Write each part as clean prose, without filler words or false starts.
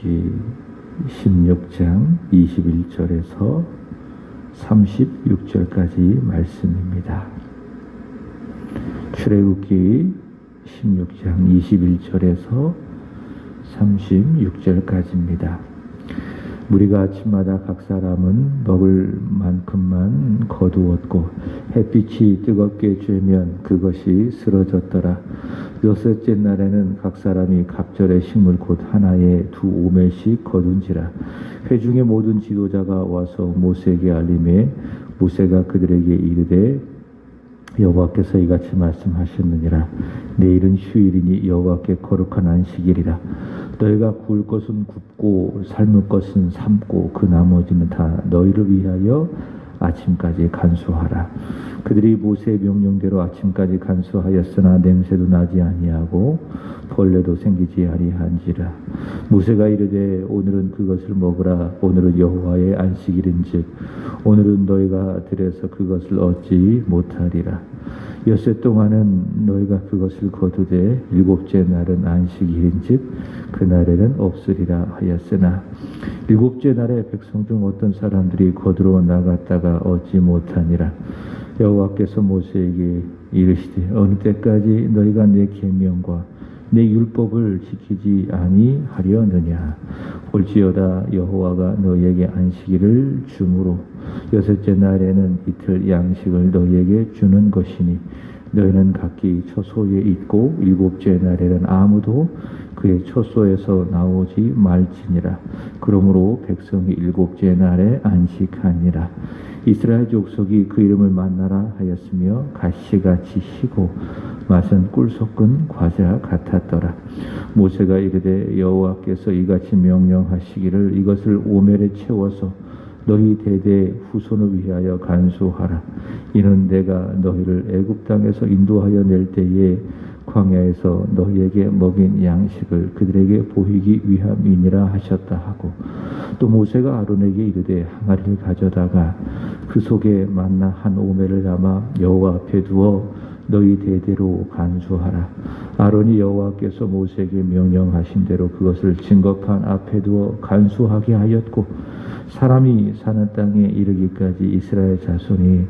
출애굽기 16장 21절에서 36절까지 말씀입니다. 출애굽기 16장 21절에서 36절까지입니다. 무리가 아침마다 각 사람은 먹을 만큼만 거두었고 햇빛이 뜨겁게 쬐면 그것이 쓰러졌더라. 여섯째 날에는 각 사람이 갑절의 식물 곧 하나에 2오멜씩 거둔지라. 회중의 모든 지도자가 와서 모세에게 알림해 모세가 그들에게 이르되 여호와께서 이같이 말씀하셨느니라. 내일은 휴일이니 여호와께 거룩한 안식일이라. 너희가 구울 것은 굽고 삶을 것은 삶고 그 나머지는 다 너희를 위하여 아침까지 간수하라. 그들이 모세의 명령대로 아침까지 간수하였으나 냄새도 나지 아니하고 벌레도 생기지 아니한지라. 모세가 이르되 오늘은 그것을 먹으라. 오늘은 여호와의 안식일인즉 오늘은 너희가 들에서 그것을 얻지 못하리라. 엿새 동안은 너희가 그것을 거두되 일곱째 날은 안식일인즉 그날에는 없으리라 하였으나 일곱째 날에 백성 중 어떤 사람들이 거두러 나갔다가 얻지 못하니라. 여호와께서 모세에게 이르시되 어느 때까지 너희가 내 계명과 내 율법을 지키지 아니하려느냐. 볼지어다 여호와가 너희에게 안식일을 주므로 여섯째 날에는 이틀 양식을 너희에게 주는 것이니 너희는 각기 처소에 있고 일곱째 날에는 아무도 그의 처소에서 나오지 말지니라. 그러므로 백성이 일곱째 날에 안식하니라. 이스라엘 족속이 그 이름을 만나라 하였으며 가시같이 시고 맛은 꿀 섞은 과자 같았더라. 모세가 이르되 여호와께서 이같이 명령하시기를 이것을 오멜에 채워서 너희 대대 후손을 위하여 간수하라. 이는 내가 너희를 애굽 땅에서 인도하여 낼 때에 광야에서 너희에게 먹인 양식을 그들에게 보이기 위함이니라 하셨다 하고 또 모세가 아론에게 이르되 항아리를 가져다가 그 속에 만나 한 오멜을 담아 여호와 앞에 두어 너희 대대로 간수하라. 아론이 여호와께서 모세에게 명령하신 대로 그것을 증거판 앞에 두어 간수하게 하였고 사람이 사는 땅에 이르기까지 이스라엘 자손이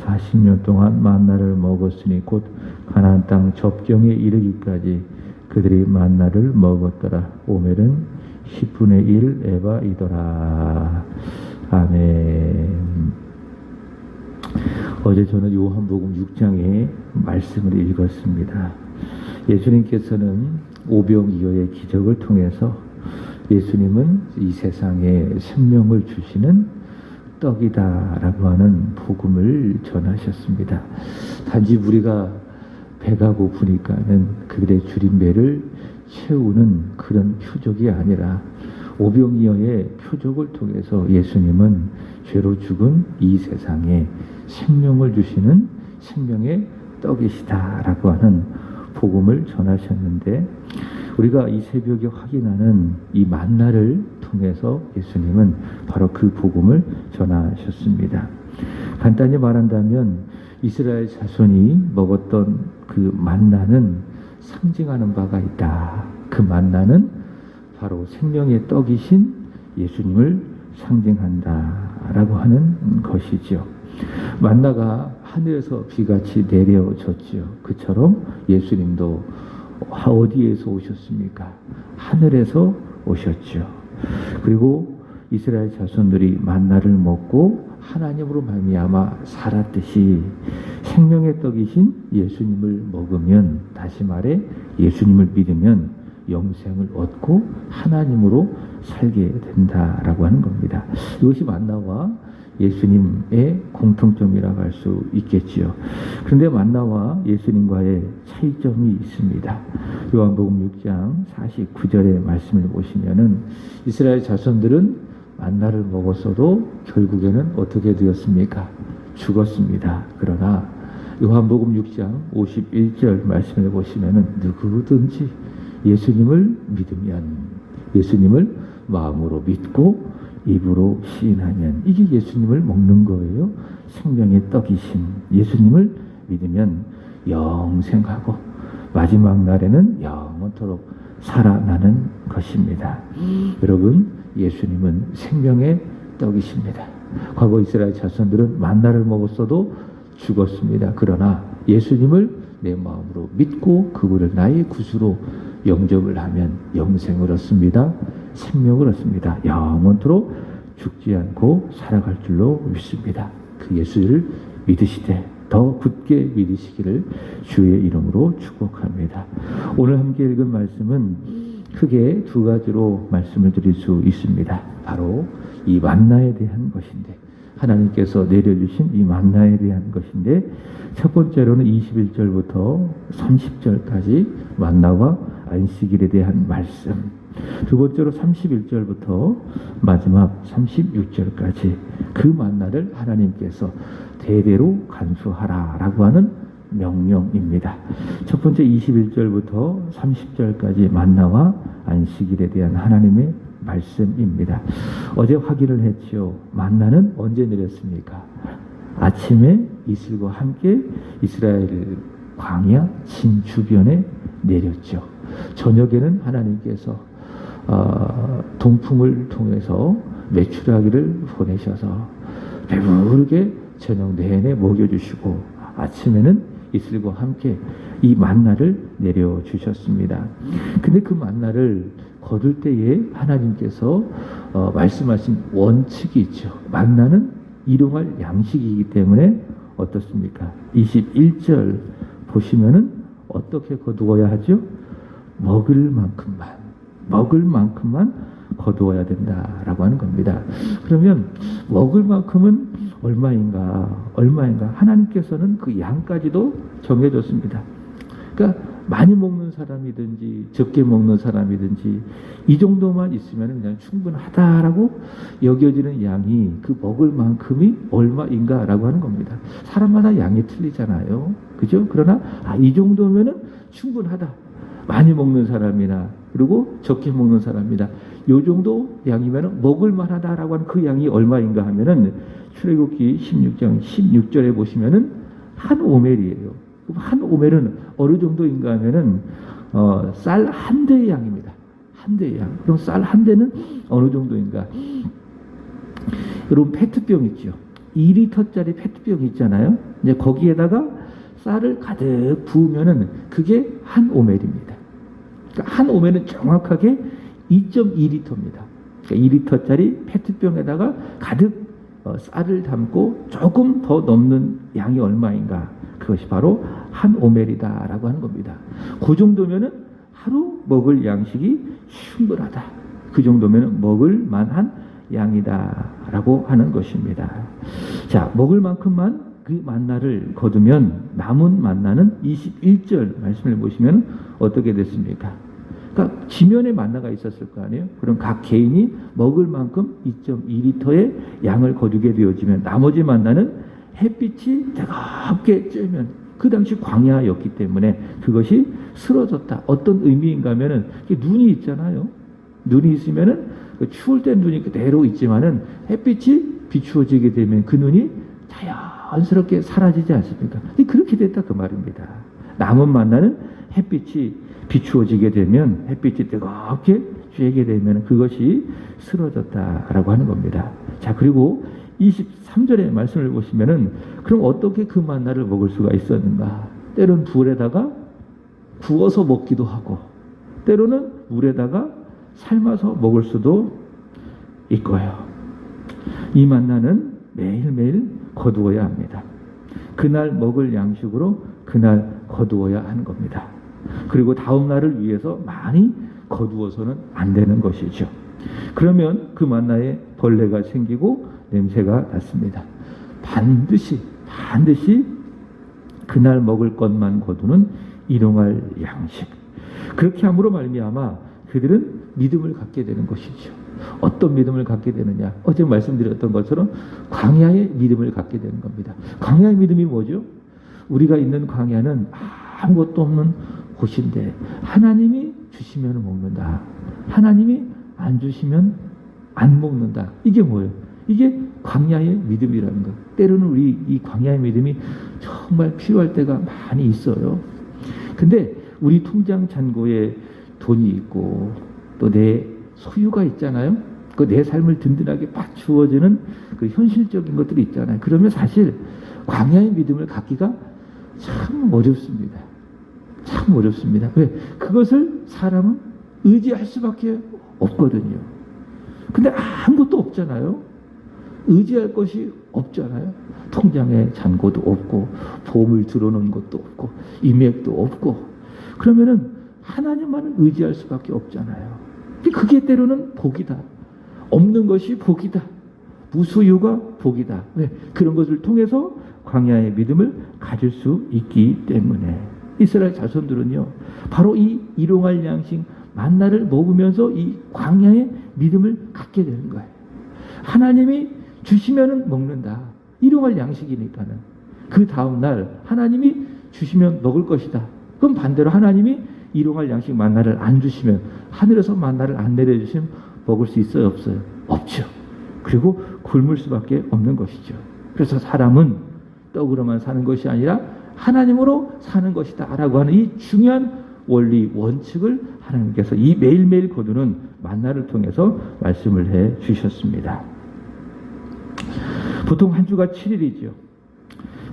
40년 동안 만나를 먹었으니 곧 가나안 땅 접경에 이르기까지 그들이 만나를 먹었더라. 오멜은 10분의 1 에바이더라. 아멘. 어제 저는 요한복음 6장의 말씀을 읽었습니다. 예수님께서는 오병이어의 기적을 통해서 예수님은 이 세상에 생명을 주시는 떡이다라고 하는 복음을 전하셨습니다. 단지 우리가 배가 고프니까는 그들의 줄인 배를 채우는 그런 표적이 아니라 오병이어의 표적을 통해서 예수님은 죄로 죽은 이 세상에 생명을 주시는 생명의 떡이시다라고 하는 복음을 전하셨는데 우리가 이 새벽에 확인하는 이 만나를 통해서 예수님은 바로 그 복음을 전하셨습니다. 간단히 말한다면 이스라엘 자손이 먹었던 그 만나는 상징하는 바가 있다. 그 만나는 바로 생명의 떡이신 예수님을 상징한다라고 하는 것이죠. 만나가 하늘에서 비같이 내려졌죠. 그처럼 예수님도 어디에서 오셨습니까? 하늘에서 오셨죠. 그리고 이스라엘 자손들이 만나를 먹고 하나님으로 말미암아 살았듯이 생명의 떡이신 예수님을 먹으면, 다시 말해 예수님을 믿으면 영생을 얻고 하나님으로 살게 된다라고 하는 겁니다. 이것이 만나와 예수님의 공통점이라고 할 수 있겠지요. 그런데 만나와 예수님과의 차이점이 있습니다. 요한복음 6장 49절의 말씀을 보시면은 이스라엘 자손들은 만나를 먹었어도 결국에는 어떻게 되었습니까? 죽었습니다. 그러나 요한복음 6장 51절 말씀을 보시면은 누구든지 예수님을 믿으면, 예수님을 마음으로 믿고 입으로 시인하면, 이게 예수님을 먹는 거예요. 생명의 떡이신 예수님을 믿으면 영생하고 마지막 날에는 영원토록 살아나는 것입니다. 여러분, 예수님은 생명의 떡이십니다. 과거 이스라엘 자손들은 만나를 먹었어도 죽었습니다. 그러나 예수님을 내 마음으로 믿고 그분을 나의 구주로 영접을 하면 영생을 얻습니다. 생명을 얻습니다. 영원토록 죽지 않고 살아갈 줄로 믿습니다. 그 예수를 믿으시되 더 굳게 믿으시기를 주의 이름으로 축복합니다. 오늘 함께 읽은 말씀은 크게 두 가지로 말씀을 드릴 수 있습니다. 바로 이 만나에 대한 것인데, 하나님께서 내려주신 이 만나에 대한 것인데, 첫 번째로는 21절부터 30절까지 만나와 안식일에 대한 말씀, 두 번째로 31절부터 마지막 36절까지 그 만나를 하나님께서 대대로 간수하라라고 하는 명령입니다. 첫 번째 21절부터 30절까지 만나와 안식일에 대한 하나님의 말씀입니다. 어제 확인을 했죠. 만나는 언제 내렸습니까? 아침에 이슬과 함께 이스라엘 광야 진 주변에 내렸죠. 저녁에는 하나님께서 동풍을 통해서 메추라기를 보내셔서 배부르게 저녁 내내 먹여주시고 아침에는 이슬과 함께 이 만나를 내려주셨습니다. 근데 그 만나를 거둘 때에 하나님께서 말씀하신 원칙이 있죠. 만나는 일용할 양식이기 때문에 어떻습니까? 21절 보시면은 어떻게 거두어야 하죠? 먹을 만큼만 거두어야 된다라고 하는 겁니다. 그러면 먹을 만큼은 얼마인가? 하나님께서는 그 양까지도 정해줬습니다. 그러니까 많이 먹는 사람이든지 적게 먹는 사람이든지 이 정도만 있으면 그냥 충분하다라고 여겨지는 양이 그 먹을 만큼이 얼마인가라고 하는 겁니다. 사람마다 양이 틀리잖아요. 그죠? 그러나 이 정도면은 충분하다. 많이 먹는 사람이나 그리고 적게 먹는 사람이나 요 정도 양이면 먹을 만하다라고 하는 그 양이 얼마인가 하면은 출애굽기 16장 16절에 보시면은 한 오멜이에요. 한 오멜은 어느 정도인가 하면은 쌀 한 대의 양입니다. 한 대의 양. 그럼 쌀 한 대는 어느 정도인가? 여러분 페트병 있죠. 2리터짜리 페트병 있잖아요. 이제 거기에다가 쌀을 가득 부으면은 그게 한 오멜입니다. 그러니까 한 오멜은 정확하게 2.2리터입니다. 그러니까 2리터짜리 페트병에다가 가득 쌀을 담고 조금 더 넘는 양이 얼마인가? 그것이 바로 한 오멜이다라고 하는 겁니다. 그 정도면은 하루 먹을 양식이 충분하다. 그 정도면은 먹을 만한 양이다라고 하는 것입니다. 자, 먹을 만큼만 그 만나를 거두면 남은 만나는 21절 말씀을 보시면 어떻게 됐습니까? 그러니까 지면에 만나가 있었을 거 아니에요? 그럼 각 개인이 먹을 만큼 2.2리터의 양을 거두게 되어지면 나머지 만나는 햇빛이 뜨겁게 쬐면 그 당시 광야였기 때문에 그것이 쓰러졌다. 어떤 의미인가 하면은 눈이 있잖아요. 눈이 있으면은 추울 땐 눈이 그대로 있지만은 햇빛이 비추어지게 되면 그 눈이 자연스럽게 사라지지 않습니까? 그렇게 됐다 그 말입니다. 남은 만나는 햇빛이 비추어지게 되면 햇빛이 뜨겁게 쬐게 되면 그것이 쓰러졌다라고 하는 겁니다. 자, 그리고 23절의 말씀을 보시면은 그럼 어떻게 그 만나를 먹을 수가 있었는가? 때로는 불에다가 구워서 먹기도 하고 때로는 물에다가 삶아서 먹을 수도 있고요. 이 만나는 매일매일 거두어야 합니다. 그날 먹을 양식으로 그날 거두어야 하는 겁니다. 그리고 다음 날을 위해서 많이 거두어서는 안 되는 것이죠. 그러면 그 만나에 벌레가 생기고 냄새가 났습니다. 반드시 그날 먹을 것만 거두는 일용할 양식. 그렇게 함으로 말미암아 그들은 믿음을 갖게 되는 것이죠. 어떤 믿음을 갖게 되느냐? 어제 말씀드렸던 것처럼 광야의 믿음을 갖게 되는 겁니다. 광야의 믿음이 뭐죠? 우리가 있는 광야는 아무것도 없는 곳인데 하나님이 주시면 먹는다. 하나님이 안 주시면 안 먹는다. 이게 뭐예요? 이게 광야의 믿음이라는 거. 때로는 우리 이 광야의 믿음이 정말 필요할 때가 많이 있어요. 근데 우리 통장 잔고에 돈이 있고 또 내 소유가 있잖아요. 그 내 삶을 든든하게 막 주어지는 그 현실적인 것들이 있잖아요. 그러면 사실 광야의 믿음을 갖기가 참 어렵습니다. 참 어렵습니다. 왜? 그것을 사람은 의지할 수밖에 없거든요. 근데 아무것도 없잖아요. 의지할 것이 없잖아요. 통장에 잔고도 없고 보험을 들어놓은 것도 없고 인맥도 없고 그러면은 하나님만을 의지할 수밖에 없잖아요. 그게 때로는 복이다. 없는 것이 복이다. 무소유가 복이다. 왜? 그런 것을 통해서 광야의 믿음을 가질 수 있기 때문에 이스라엘 자손들은요 바로 이 일용할 양식 만나를 먹으면서 이 광야의 믿음을 갖게 되는 거예요. 하나님이 주시면은 먹는다. 일용할 양식이니까는 그 다음날 하나님이 주시면 먹을 것이다. 그럼 반대로 하나님이 일용할 양식 만나를 안 주시면 하늘에서 만나를 안 내려주시면 먹을 수 있어요? 없어요? 없죠. 그리고 굶을 수밖에 없는 것이죠. 그래서 사람은 떡으로만 사는 것이 아니라 하나님으로 사는 것이다 라고 하는 이 중요한 원리 원칙을 하나님께서 이 매일매일 거두는 만나를 통해서 말씀을 해 주셨습니다. 보통 한 주가 7일이죠.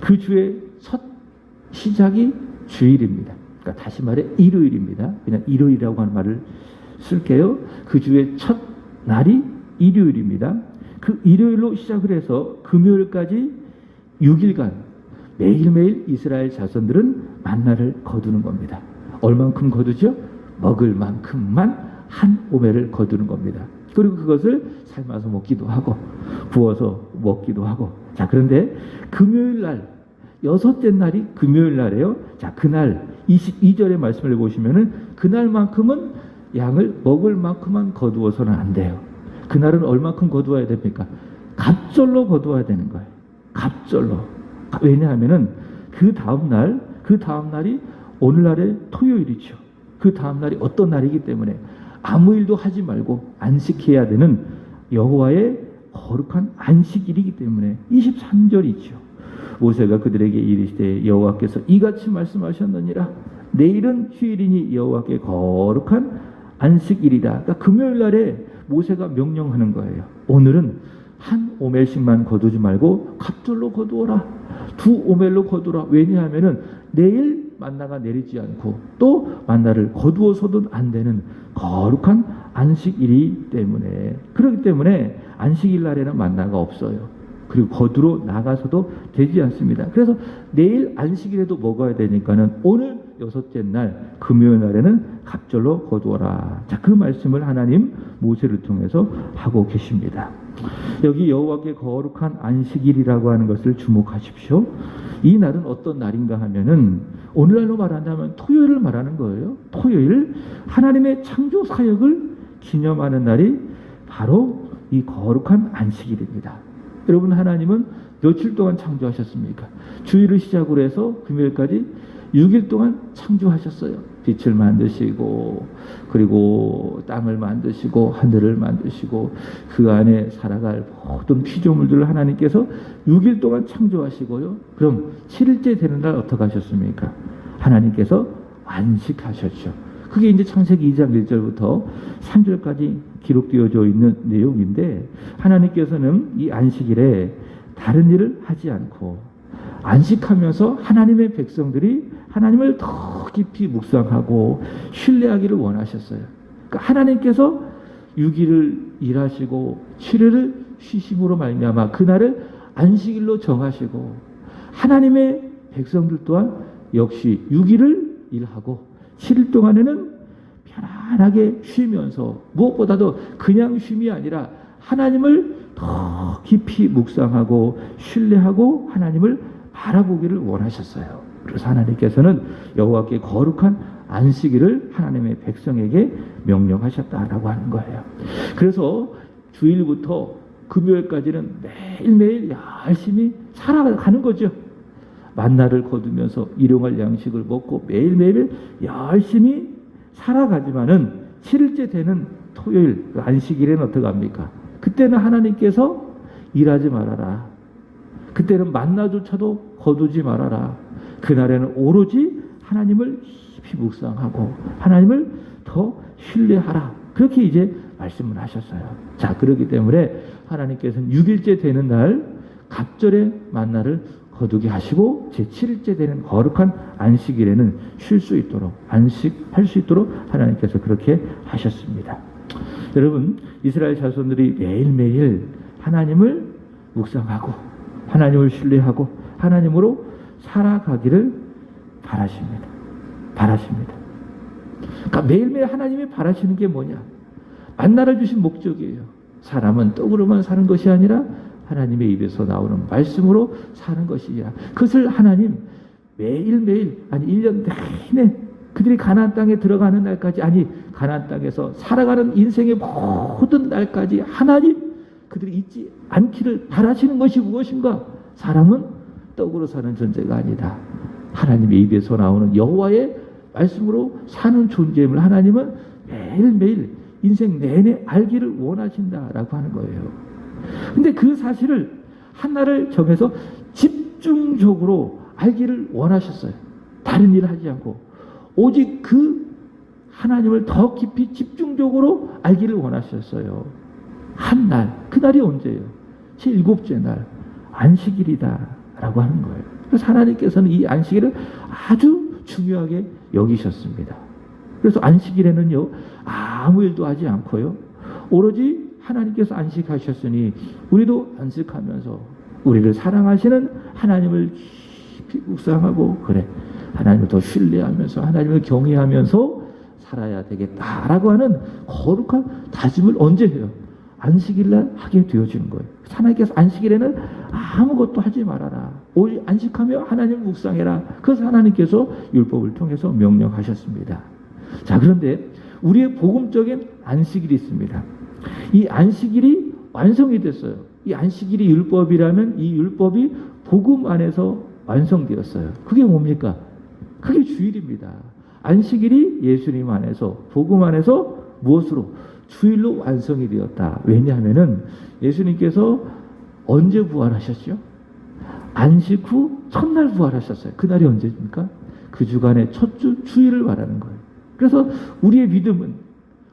그 주의 첫 시작이 주일입니다. 그러니까 다시 말해 일요일입니다. 그냥 일요일이라고 하는 말을 쓸게요. 그 주의 첫 날이 일요일입니다. 그 일요일로 시작을 해서 금요일까지 6일간 매일매일 이스라엘 자손들은 만나를 거두는 겁니다. 얼만큼 거두죠? 먹을 만큼만 한 오멜을 거두는 겁니다. 그리고 그것을 삶아서 먹기도 하고 구워서 먹기도 하고 자 그런데 금요일 날 여섯째 날이 금요일 날이에요. 자 그날 22절의 말씀을 보시면은 그날만큼은 양을 먹을 만큼만 거두어서는 안 돼요. 그날은 얼만큼 거두어야 됩니까? 갑절로 거두어야 되는 거예요. 갑절로. 왜냐하면은 그 다음날이 오늘날의 토요일이죠. 그 다음날이 어떤 날이기 때문에 아무 일도 하지 말고 안식해야 되는 여호와의 거룩한 안식일이기 때문에 23절이죠. 모세가 그들에게 이르시되 여호와께서 이같이 말씀하셨느니라 내일은 휴일이니 여호와께 거룩한 안식일이다. 그러니까 금요일 날에 모세가 명령하는 거예요. 오늘은 한 오멜씩만 거두지 말고 갑절로 거두어라. 두 오멜로 거두라. 왜냐하면은 내일 만나가 내리지 않고 또 만나를 거두어서도 안 되는 거룩한 안식일이기 때문에 그렇기 때문에 안식일 날에는 만나가 없어요. 그리고 거두러 나가서도 되지 않습니다. 그래서 내일 안식일에도 먹어야 되니까는 오늘 여섯째 날 금요일 날에는 갑절로 거두어라. 자, 그 말씀을 하나님 모세를 통해서 하고 계십니다. 여기 여호와께 거룩한 안식일이라고 하는 것을 주목하십시오. 이 날은 어떤 날인가 하면은 오늘날로 말한다면 토요일을 말하는 거예요. 토요일 하나님의 창조 사역을 기념하는 날이 바로 이 거룩한 안식일입니다. 여러분 하나님은 며칠 동안 창조하셨습니까? 주일을 시작으로 해서 금요일까지 6일 동안 창조하셨어요. 빛을 만드시고 그리고 땅을 만드시고 하늘을 만드시고 그 안에 살아갈 모든 피조물들을 하나님께서 6일 동안 창조하시고요. 그럼 7일째 되는 날 어떻게 하셨습니까? 하나님께서 안식하셨죠. 그게 이제 창세기 2장 1절부터 3절까지 기록되어져 있는 내용인데 하나님께서는 이 안식일에 다른 일을 하지 않고 안식하면서 하나님의 백성들이 하나님을 더 깊이 묵상하고 신뢰하기를 원하셨어요. 그러니까 하나님께서 6일을 일하시고 7일을 쉬심으로 말미암아 그날을 안식일로 정하시고 하나님의 백성들 또한 역시 6일을 일하고 7일 동안에는 편안하게 쉬면서 무엇보다도 그냥 쉼이 아니라 하나님을 더 깊이 묵상하고 신뢰하고 하나님을 바라보기를 원하셨어요. 그래서 하나님께서는 여호와께 거룩한 안식일을 하나님의 백성에게 명령하셨다라고 하는 거예요. 그래서 주일부터 금요일까지는 매일매일 열심히 살아가는 거죠. 만나를 거두면서 일용할 양식을 먹고 매일매일 열심히 살아가지만은 7일째 되는 토요일 그 안식일에는 어떻게 합니까? 그때는 하나님께서 일하지 말아라. 그때는 만나조차도 거두지 말아라. 그날에는 오로지 하나님을 깊이 묵상하고 하나님을 더 신뢰하라. 그렇게 이제 말씀을 하셨어요. 자, 그렇기 때문에 하나님께서는 6일째 되는 날 갑절의 만나를 거두게 하시고 제7일째 되는 거룩한 안식일에는 쉴 수 있도록, 안식할 수 있도록 하나님께서 그렇게 하셨습니다. 여러분, 이스라엘 자손들이 매일매일 하나님을 묵상하고 하나님을 신뢰하고 하나님으로 살아가기를 바라십니다. 그러니까 매일매일 하나님이 바라시는 게 뭐냐? 만나를 주신 목적이에요. 사람은 떡으로만 사는 것이 아니라 하나님의 입에서 나오는 말씀으로 사는 것이야. 그것을 하나님 매일매일, 아니 1년 내내 그들이 가나안 땅에 들어가는 날까지, 아니 가나안 땅에서 살아가는 인생의 모든 날까지 하나님 그들이 잊지 않기를 바라시는 것이 무엇인가? 사람은 떡으로 사는 존재가 아니다. 하나님의 입에서 나오는 여호와의 말씀으로 사는 존재임을 하나님은 매일매일 인생 내내 알기를 원하신다라고 하는 거예요. 근데 그 사실을 하나를 정해서 집중적으로 알기를 원하셨어요. 다른 일을 하지 않고 오직 그 하나님을 더 깊이 집중적으로 알기를 원하셨어요. 한 날, 그날이 언제예요? 제7째 날, 안식일이다 라고 하는 거예요. 그래서 하나님께서는 이 안식일을 아주 중요하게 여기셨습니다. 그래서 안식일에는요, 아무 일도 하지 않고요, 오로지 하나님께서 안식하셨으니 우리도 안식하면서 우리를 사랑하시는 하나님을 깊이 묵상하고, 그래, 하나님을 더 신뢰하면서 하나님을 경외하면서 살아야 되겠다라고 하는 거룩한 다짐을 언제 해요? 안식일날 하게 되어지는 거예요. 하나님께서 안식일에는 아무것도 하지 말아라, 오직 안식하며 하나님을 묵상해라. 그래서 하나님께서 율법을 통해서 명령하셨습니다. 자, 그런데 우리의 복음적인 안식일이 있습니다. 이 안식일이 완성이 됐어요. 이 안식일이 율법이라면 이 율법이 복음 안에서 완성되었어요. 그게 뭡니까? 그게 주일입니다. 안식일이 예수님 안에서, 복음 안에서 무엇으로? 주일로 완성이 되었다. 왜냐하면은 예수님께서 언제 부활하셨죠? 안식 후 첫날 부활하셨어요. 그날이 언제입니까? 그 주간의 첫 주 주일을 말하는 거예요. 그래서 우리의 믿음은,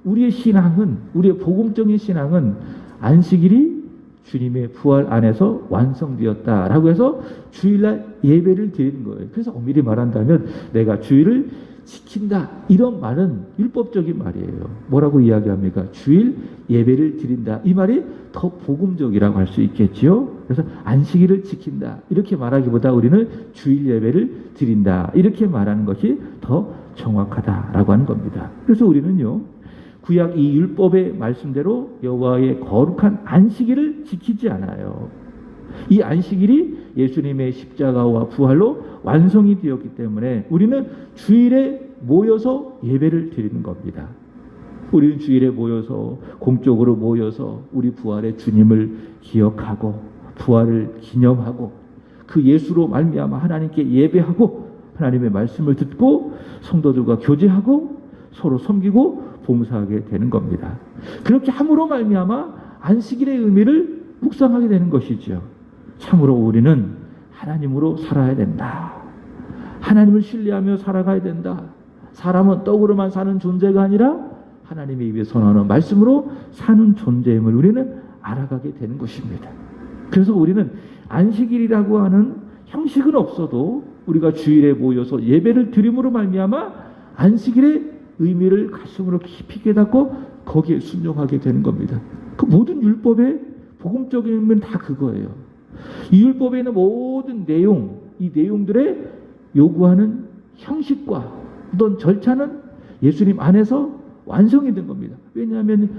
우리의 신앙은, 우리의 복음적인 신앙은 안식일이 주님의 부활 안에서 완성되었다라고 해서 주일날 예배를 드리는 거예요. 그래서 엄밀히 말한다면 내가 주일을 지킨다, 이런 말은 율법적인 말이에요. 뭐라고 이야기합니까? 주일 예배를 드린다. 이 말이 더 복음적이라고 할 수 있겠지요. 그래서 안식일을 지킨다 이렇게 말하기보다 우리는 주일 예배를 드린다 이렇게 말하는 것이 더 정확하다라고 하는 겁니다. 그래서 우리는요, 구약 이 율법의 말씀대로 여호와의 거룩한 안식일을 지키지 않아요. 이 안식일이 예수님의 십자가와 부활로 완성이 되었기 때문에 우리는 주일에 모여서 예배를 드리는 겁니다. 우리는 주일에 모여서, 공적으로 모여서 우리 부활의 주님을 기억하고 부활을 기념하고 그 예수로 말미암아 하나님께 예배하고 하나님의 말씀을 듣고 성도들과 교제하고 서로 섬기고 봉사하게 되는 겁니다. 그렇게 함으로 말미암아 안식일의 의미를 묵상하게 되는 것이죠. 참으로 우리는 하나님으로 살아야 된다. 하나님을 신뢰하며 살아가야 된다. 사람은 떡으로만 사는 존재가 아니라 하나님의 입에서 나오는 말씀으로 사는 존재임을 우리는 알아가게 되는 것입니다. 그래서 우리는 안식일이라고 하는 형식은 없어도 우리가 주일에 모여서 예배를 드림으로 말미암아 안식일의 의미를 가슴으로 깊이 깨닫고 거기에 순종하게 되는 겁니다. 그 모든 율법의 복음적인 의미는 다 그거예요. 이 율법에 있는 모든 내용, 이 내용들의 요구하는 형식과 어떤 절차는 예수님 안에서 완성이 된 겁니다. 왜냐하면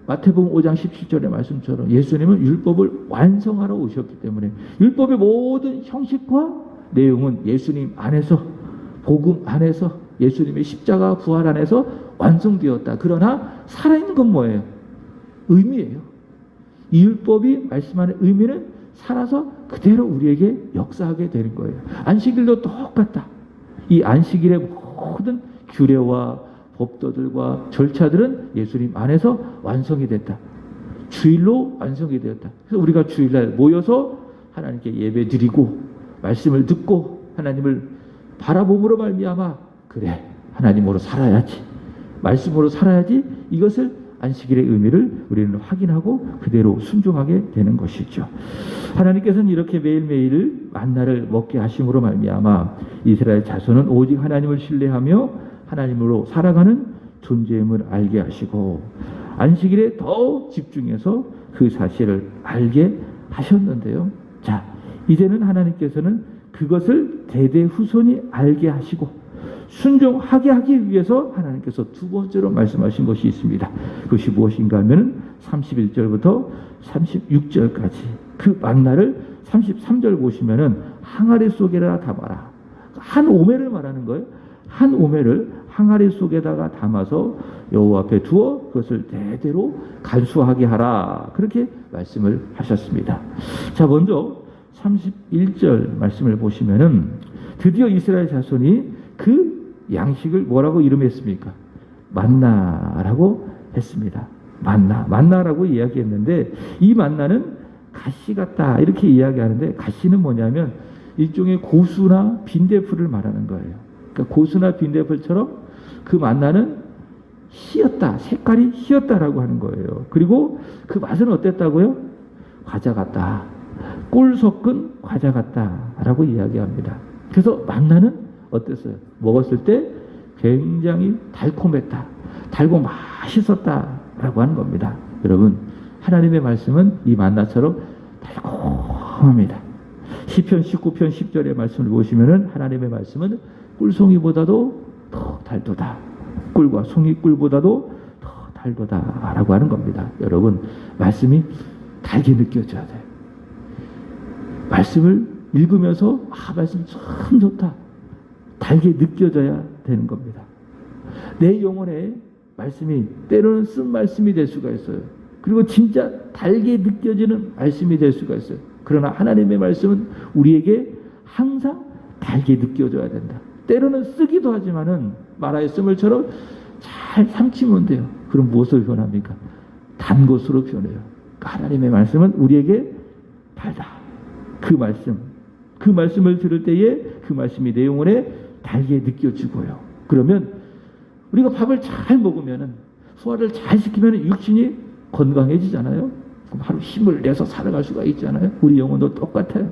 마태복음 5장 17절의 말씀처럼 예수님은 율법을 완성하러 오셨기 때문에 율법의 모든 형식과 내용은 예수님 안에서, 복음 안에서, 예수님의 십자가 부활 안에서 완성되었다. 그러나 살아있는 건 뭐예요? 의미예요. 이 율법이 말씀하는 의미는 살아서 그대로 우리에게 역사하게 되는 거예요. 안식일도 똑같다. 이 안식일의 모든 규례와 법도들과 절차들은 예수님 안에서 완성이 됐다. 주일로 완성이 되었다. 그래서 우리가 주일날 모여서 하나님께 예배 드리고 말씀을 듣고 하나님을 바라봄으로 말미암아 그래, 하나님으로 살아야지. 말씀으로 살아야지 이것을 안식일의 의미를 우리는 확인하고 그대로 순종하게 되는 것이죠. 하나님께서는 이렇게 매일매일 만나를 먹게 하심으로 말미암아 이스라엘 자손은 오직 하나님을 신뢰하며 하나님으로 살아가는 존재임을 알게 하시고 안식일에 더 집중해서 그 사실을 알게 하셨는데요. 자, 이제는 하나님께서는 그것을 대대 후손이 알게 하시고 순종하게 하기 위해서 하나님께서 두 번째로 말씀하신 것이 있습니다. 그것이 무엇인가 하면 31절부터 36절까지 그 만나를 33절 보시면은 항아리 속에다 담아라. 한 오매를 말하는 거예요. 한 오매를 항아리 속에다가 담아서 여호와 앞에 두어 그것을 대대로 간수하게 하라. 그렇게 말씀을 하셨습니다. 자, 먼저 31절 말씀을 보시면은 드디어 이스라엘 자손이 그 양식을 뭐라고 이름했습니까? 만나라고 했습니다. 만나라고 이야기했는데 이 만나는 가시 같다 이렇게 이야기하는데 가시는 뭐냐면 일종의 고수나 빈대풀을 말하는 거예요. 그러니까 고수나 빈대풀처럼 그 만나는 희었다, 색깔이 희었다라고 하는 거예요. 그리고 그 맛은 어땠다고요? 과자 같다, 꿀 섞은 과자 같다라고 이야기합니다. 그래서 만나는 어땠어요? 먹었을 때 굉장히 달콤했다, 달고 맛있었다라고 하는 겁니다. 여러분, 하나님의 말씀은 이 만나처럼 달콤합니다. 시편 19편 10절의 말씀을 보시면은 하나님의 말씀은 꿀송이보다도 더 달도다. 꿀과 송이꿀보다도 더 달도다라고 하는 겁니다. 여러분, 말씀이 달게 느껴져야 돼요. 말씀을 읽으면서 말씀 참 좋다. 달게 느껴져야 되는 겁니다. 내 영혼에 말씀이 때로는 쓴 말씀이 될 수가 있어요. 그리고 진짜 달게 느껴지는 말씀이 될 수가 있어요. 그러나 하나님의 말씀은 우리에게 항상 달게 느껴져야 된다. 때로는 쓰기도 하지만은 마라의 씀을처럼 잘 삼키면 돼요. 그럼 무엇으로 변합니까? 단 것으로 변해요. 그러니까 하나님의 말씀은 우리에게 달다. 그 말씀을 들을 때에 그 말씀이 내 영혼에 달게 느껴지고요. 그러면 우리가 밥을 잘 먹으면은 소화를 잘 시키면 육신이 건강해지잖아요. 그럼 하루 힘을 내서 살아갈 수가 있잖아요. 우리 영혼도 똑같아요.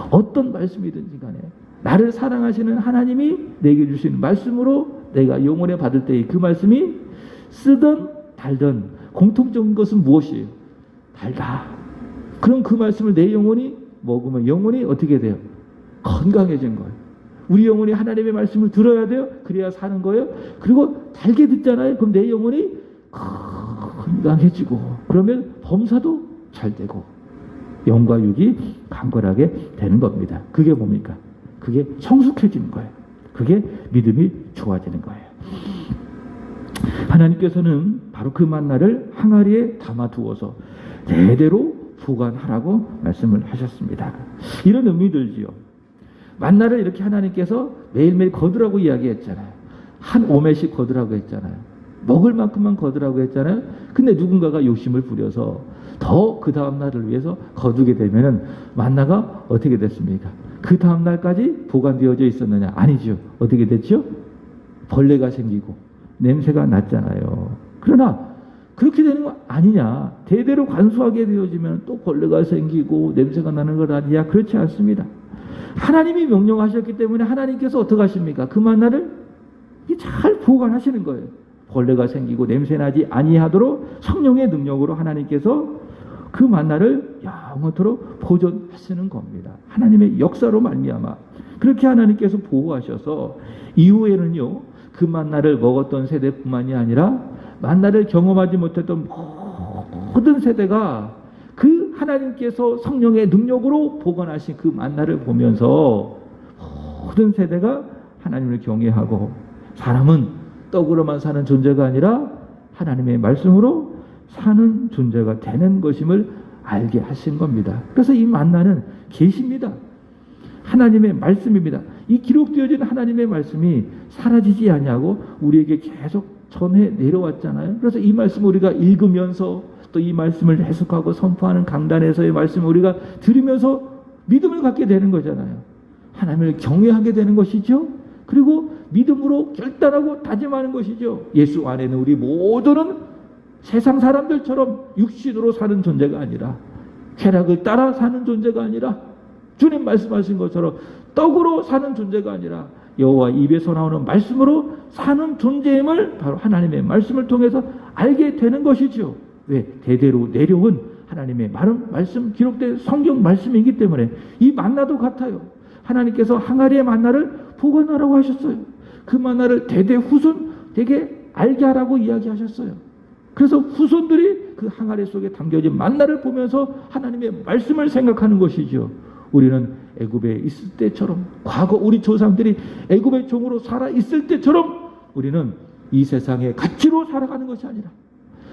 어떤 말씀이든지 간에 나를 사랑하시는 하나님이 내게 주신 말씀으로 내가 영혼에 받을 때에 그 말씀이 쓰든 달든 공통적인 것은 무엇이에요? 달다. 그럼 그 말씀을 내 영혼이 먹으면 영혼이 어떻게 돼요? 건강해진 거예요. 우리 영혼이 하나님의 말씀을 들어야 돼요. 그래야 사는 거예요. 그리고 달게 듣잖아요. 그럼 내 영혼이 건강해지고 그러면 범사도 잘 되고 영과 육이 강건하게 되는 겁니다. 그게 뭡니까? 그게 성숙해지는 거예요. 그게 믿음이 좋아지는 거예요. 하나님께서는 바로 그 만나를 항아리에 담아두어서 대대로 보관하라고 말씀을 하셨습니다. 이런 의미들지요. 만나를 이렇게 하나님께서 매일매일 거두라고 이야기했잖아요. 한 오매씩 거두라고 했잖아요. 먹을 만큼만 거두라고 했잖아요. 근데 누군가가 욕심을 부려서 더 그 다음 날을 위해서 거두게 되면은 만나가 어떻게 됐습니까? 그 다음 날까지 보관되어져 있었느냐? 아니죠. 어떻게 됐죠? 벌레가 생기고 냄새가 났잖아요. 그러나 그렇게 되는 거 아니냐? 대대로 관수하게 되어지면 또 벌레가 생기고 냄새가 나는 것 아니냐? 그렇지 않습니다. 하나님이 명령하셨기 때문에 하나님께서 어떻게 하십니까? 그 만나를 잘 보관하시는 거예요. 벌레가 생기고 냄새나지 아니하도록 성령의 능력으로 하나님께서 그 만나를 영원토록 보존하시는 겁니다. 하나님의 역사로 말미암아 그렇게 하나님께서 보호하셔서 이후에는요 그 만나를 먹었던 세대뿐만이 아니라 만나를 경험하지 못했던 모든 세대가 그 하나님께서 성령의 능력으로 보관하신 그 만나를 보면서 모든 세대가 하나님을 경외하고 사람은 떡으로만 사는 존재가 아니라 하나님의 말씀으로 사는 존재가 되는 것임을 알게 하신 겁니다. 그래서 이 만나는 계시입니다. 하나님의 말씀입니다. 이 기록되어진 하나님의 말씀이 사라지지 않냐고 우리에게 계속 전해 내려왔잖아요. 그래서 이 말씀을 우리가 읽으면서 또 이 말씀을 해석하고 선포하는 강단에서의 말씀을 우리가 들으면서 믿음을 갖게 되는 거잖아요. 하나님을 경외하게 되는 것이죠. 그리고 믿음으로 결단하고 다짐하는 것이죠. 예수 안에는 우리 모두는 세상 사람들처럼 육신으로 사는 존재가 아니라, 쾌락을 따라 사는 존재가 아니라, 주님 말씀하신 것처럼 떡으로 사는 존재가 아니라 여호와 입에서 나오는 말씀으로 사는 존재임을 바로 하나님의 말씀을 통해서 알게 되는 것이죠. 왜? 대대로 내려온 하나님의 말씀, 기록된 성경 말씀이기 때문에. 이 만나도 같아요. 하나님께서 항아리의 만나를 보관하라고 하셨어요. 그 만나를 대대 후손에게 알게 하라고 이야기하셨어요. 그래서 후손들이 그 항아리 속에 담겨진 만나를 보면서 하나님의 말씀을 생각하는 것이죠. 우리는 애굽에 있을 때처럼, 과거 우리 조상들이 애굽의 종으로 살아 있을 때처럼 우리는 이 세상의 가치로 살아가는 것이 아니라,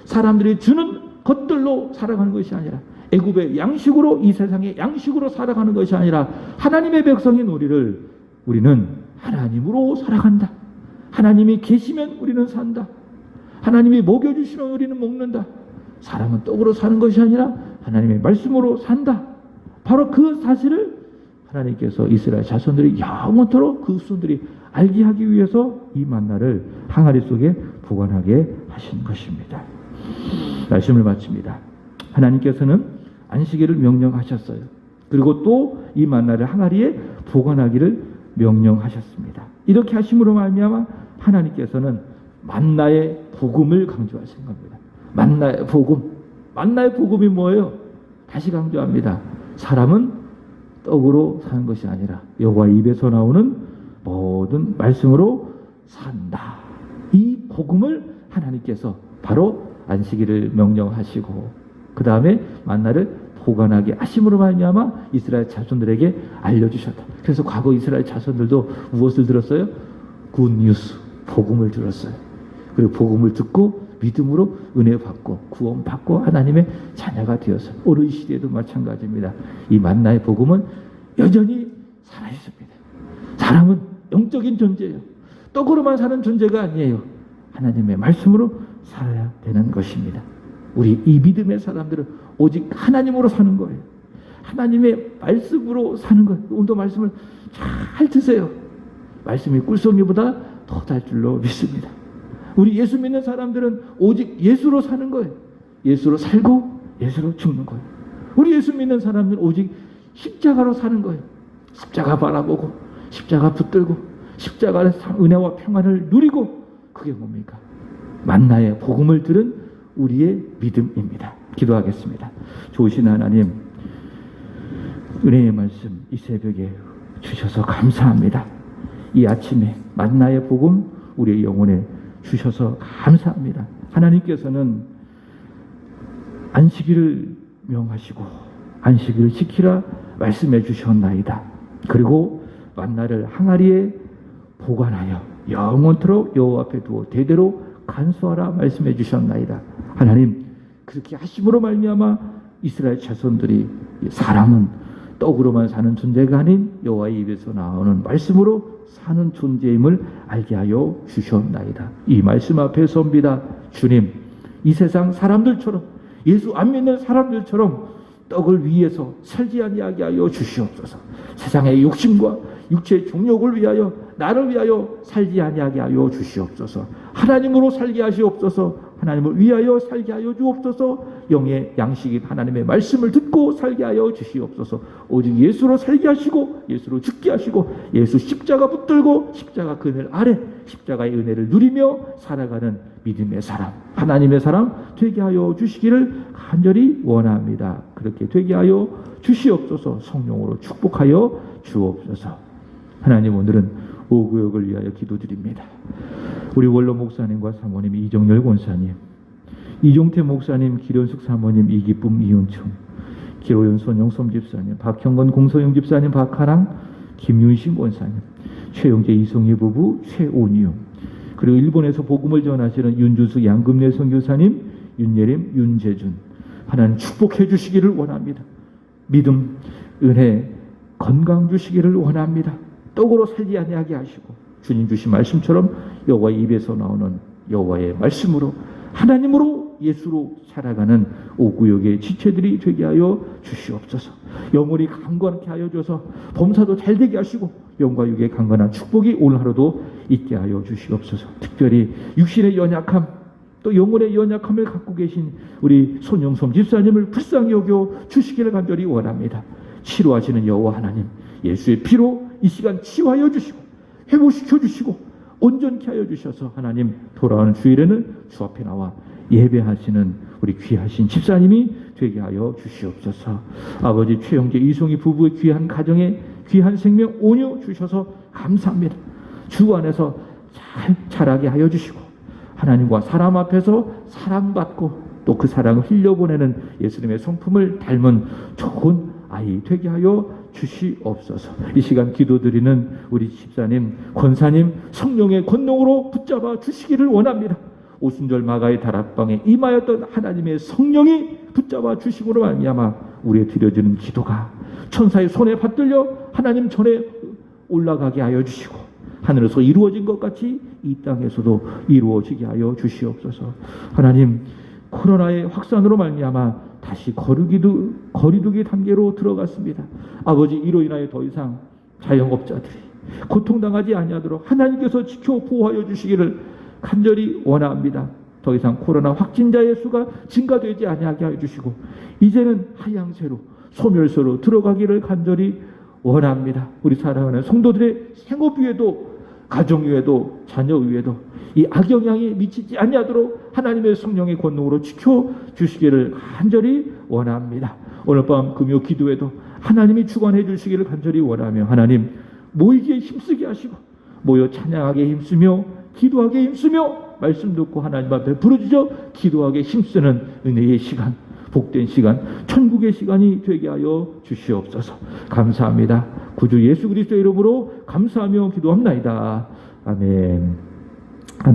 사람들이 주는 것들로 살아가는 것이 아니라, 애굽의 양식으로, 이 세상의 양식으로 살아가는 것이 아니라, 하나님의 백성인 우리는 하나님으로 살아간다. 하나님이 계시면 우리는 산다. 하나님이 먹여주시면 우리는 먹는다. 사람은 떡으로 사는 것이 아니라 하나님의 말씀으로 산다. 바로 그 사실을 하나님께서 이스라엘 자손들이 영원토록 그 후손들이 알게 하기 위해서 이 만나를 항아리 속에 보관하게 하신 것입니다. 말씀을 마칩니다. 하나님께서는 안식일을 명령하셨어요. 그리고 또 이 만나를 항아리에 보관하기를 명령하셨습니다. 이렇게 하심으로 말미암아 하나님께서는 만나의 복음을 강조하신 겁니다. 만나의 복음. 만나의 복음이 뭐예요? 다시 강조합니다. 사람은 떡으로 사는 것이 아니라 여호와 입에서 나오는 모든 말씀으로 산다. 이 복음을 하나님께서 바로 안식일을 명령하시고 그 다음에 만나를 보관하게 하심으로 말미암아 이스라엘 자손들에게 알려주셨다. 그래서 과거 이스라엘 자손들도 무엇을 들었어요? 굿뉴스, 복음을 들었어요. 그리고 복음을 듣고 믿음으로 은혜 받고 구원 받고 하나님의 자녀가 되었어요. 오늘 이 시대에도 마찬가지입니다. 이 만나의 복음은 여전히 살아있습니다. 사람은 영적인 존재예요. 떡으로만 사는 존재가 아니에요. 하나님의 말씀으로 살아야 되는 것입니다. 우리 이 믿음의 사람들은 오직 하나님으로 사는 거예요. 하나님의 말씀으로 사는 거예요. 오늘도 말씀을 잘 드세요. 말씀이 꿀송이보다 더 달 줄로 믿습니다. 우리 예수 믿는 사람들은 오직 예수로 사는 거예요. 예수로 살고 예수로 죽는 거예요. 우리 예수 믿는 사람들은 오직 십자가로 사는 거예요. 십자가 바라보고 십자가 붙들고 십자가의 은혜와 평안을 누리고, 그게 뭡니까? 만나의 복음을 들은 우리의 믿음입니다. 기도하겠습니다. 좋으신 하나님, 은혜의 말씀 이 새벽에 주셔서 감사합니다. 이 아침에 만나의 복음 우리의 영혼에 주셔서 감사합니다. 하나님께서는 안식일을 명하시고 안식일을 지키라 말씀해 주셨나이다. 그리고 만나를 항아리에 보관하여 영원토록 여호와 앞에 두어 대대로 간수하라 말씀해 주셨나이다. 하나님, 그렇게 하심으로 말미암아 이스라엘 자손들이 사람은 떡으로만 사는 존재가 아닌 여호와의 입에서 나오는 말씀으로 사는 존재임을 알게 하여 주셨나이다. 이 말씀 앞에 섭니다. 주님, 이 세상 사람들처럼, 예수 안 믿는 사람들처럼 떡을 위해서 살지 아니하게 하여 주시옵소서. 세상의 욕심과 육체의 종욕을 위하여, 나를 위하여 살지 아니하게 하여 주시옵소서. 하나님으로 살게 하시옵소서. 하나님을 위하여 살게 하여 주옵소서. 영의 양식인 하나님의 말씀을 듣고 살게 하여 주시옵소서. 오직 예수로 살게 하시고 예수로 죽게 하시고 예수 십자가 붙들고 십자가 그늘 아래 십자가의 은혜를 누리며 살아가는 믿음의 사람, 하나님의 사람 되게 하여 주시기를 간절히 원합니다. 그렇게 되게 하여 주시옵소서. 성령으로 축복하여 주옵소서. 하나님, 오늘은 오구역을 위하여 기도드립니다. 우리 원로 목사님과 사모님, 이정열 권사님, 이종태 목사님, 기련숙 사모님, 이기쁨, 이은총, 기로연 손영솜 집사님, 박형건 공소영 집사님, 박하랑, 김윤신 권사님, 최영재 이송희 부부, 최온이용, 그리고 일본에서 복음을 전하시는 윤주수 양금래 선교사님, 윤예림, 윤재준, 하나님 축복해 주시기를 원합니다. 믿음, 은혜, 건강 주시기를 원합니다. 떡으로 살지 아니하게 하시고 주님 주신 말씀처럼 여호와의 입에서 나오는 여호와의 말씀으로 하나님으로 예수로 살아가는 오구역의 지체들이 되게 하여 주시옵소서. 영혼이 강건하게 하여 줘서 범사도 잘 되게 하시고 영과 육의 강건한 축복이 오늘 하루도 있게 하여 주시옵소서. 특별히 육신의 연약함 또 영혼의 연약함을 갖고 계신 우리 손영솜 집사님을 불쌍히 여겨 주시기를 간절히 원합니다. 치료하시는 여호와 하나님, 예수의 피로 이 시간 치유하여 주시고 회복시켜 주시고 온전케 하여 주셔서 하나님 돌아오는 주일에는 주 앞에 나와 예배하시는 우리 귀하신 집사님이 되게 하여 주시옵소서. 아버지 최영재 이송희 부부의 귀한 가정에 귀한 생명 온유 주셔서 감사합니다. 주 안에서 잘 자라게 하여 주시고 하나님과 사람 앞에서 사랑받고 또 그 사랑을 흘려보내는 예수님의 성품을 닮은 좋은 아이 되게 하여 주시옵소서. 이 시간 기도드리는 우리 집사님, 권사님 성령의 권능으로 붙잡아 주시기를 원합니다. 오순절 마가의 다락방에 임하였던 하나님의 성령이 붙잡아 주시고로 말미암아 우리의 드려지는 기도가 천사의 손에 받들려 하나님 전에 올라가게 하여 주시고 하늘에서 이루어진 것 같이 이 땅에서도 이루어지게 하여 주시옵소서. 하나님, 코로나의 확산으로 말미암아 다시 거리두기 단계로 들어갔습니다. 아버지, 이로 인하여 더 이상 자영업자들이 고통당하지 아니하도록 하나님께서 지켜 보호하여 주시기를 간절히 원합니다. 더 이상 코로나 확진자의 수가 증가되지 아니하게 하여 주시고 이제는 하향세로 소멸세로 들어가기를 간절히 원합니다. 우리 사랑하는 성도들의 생업 위에도 가정 위에도 자녀 위에도 이 악영향이 미치지 아니하도록 하나님의 성령의 권능으로 지켜주시기를 간절히 원합니다. 오늘 밤 금요 기도에도 하나님이 주관해 주시기를 간절히 원하며 하나님 모이기에 힘쓰게 하시고 모여 찬양하게 힘쓰며 기도하게 힘쓰며 말씀 듣고 하나님 앞에 부르짖어 기도하게 힘쓰는 은혜의 시간, 복된 시간, 천국의 시간이 되게 하여 주시옵소서. 감사합니다. 구주 예수 그리스도의 이름으로 감사하며 기도합나이다. 아멘.